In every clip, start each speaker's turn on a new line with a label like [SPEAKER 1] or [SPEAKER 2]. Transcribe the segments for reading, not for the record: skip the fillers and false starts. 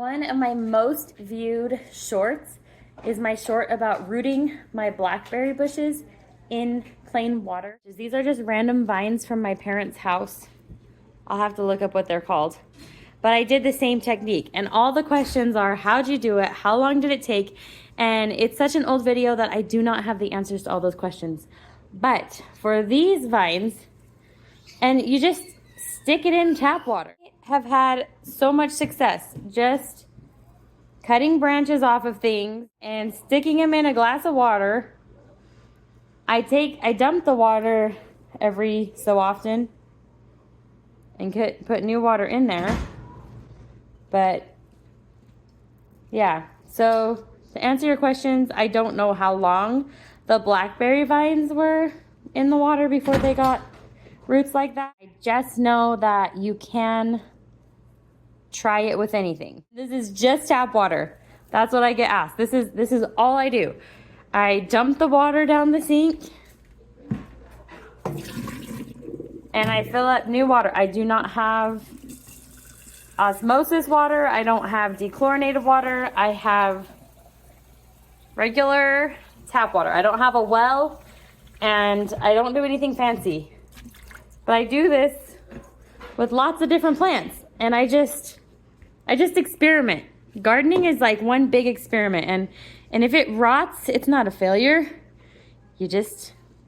[SPEAKER 1] One of my most viewed shorts is my short about rooting my blackberry bushes in plain water. These are just random vines from my parents' house. I'll have to look up what they're called. But I did the same technique, and all the questions are, how'd you do it? How long did it take? And it's such an old video that I do not have the answers to all those questions. But for these vines, and you just stick it in tap water. I have had so much success just cutting branches off of things and sticking them in a glass of water. I dump the water every so often and put new water in there. But yeah, so to answer your questions, I don't know how long the blackberry vines were in the water before they got roots like that. I just know that you can try it with anything. This is just tap water. That's what I get asked. This is all I do. I dump the water down the sink and I fill up new water. I do not have osmosis water. I don't have dechlorinated water. I have regular tap water. I don't have a well and I don't do anything fancy. But I do this with lots of different plants and I just experiment. Gardening is like one big experiment, and if it rots, it's not a failure.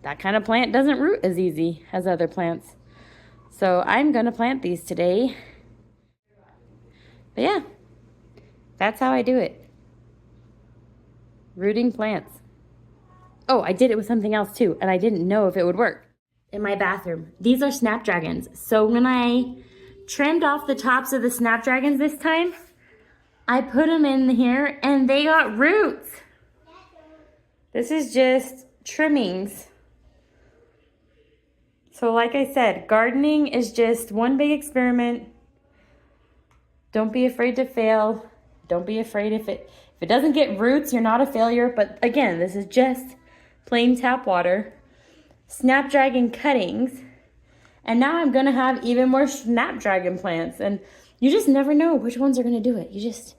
[SPEAKER 1] That kind of plant doesn't root as easy as other plants. So I'm gonna plant these today. But yeah, that's how I do it. Rooting plants. Oh, I did it with something else too, and I didn't know if it would work. In my bathroom, these are snapdragons. So when I trimmed off the tops of the snapdragons this time, I put them in here and they got roots. This is just trimmings. So like I said, gardening is just one big experiment. Don't be afraid to fail. Don't be afraid if it doesn't get roots, you're not a failure. But again, this is just plain tap water, snapdragon cuttings, and now I'm gonna have even more snapdragon plants. And you just never know which ones are gonna do it. You just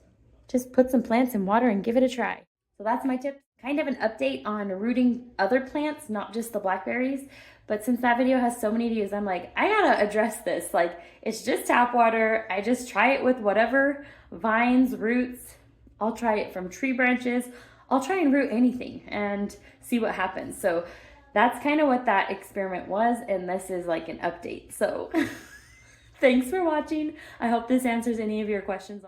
[SPEAKER 1] put some plants in water and give it a try. So that's my tip. Kind of an update on rooting other plants, not just the blackberries. But since that video has so many views, I'm like, I gotta address this. Like, it's just tap water. I just try it with whatever vines, roots. I'll try it from tree branches. I'll try and root anything and see what happens. So that's kind of what that experiment was. And this is like an update. So thanks for watching. I hope this answers any of your questions.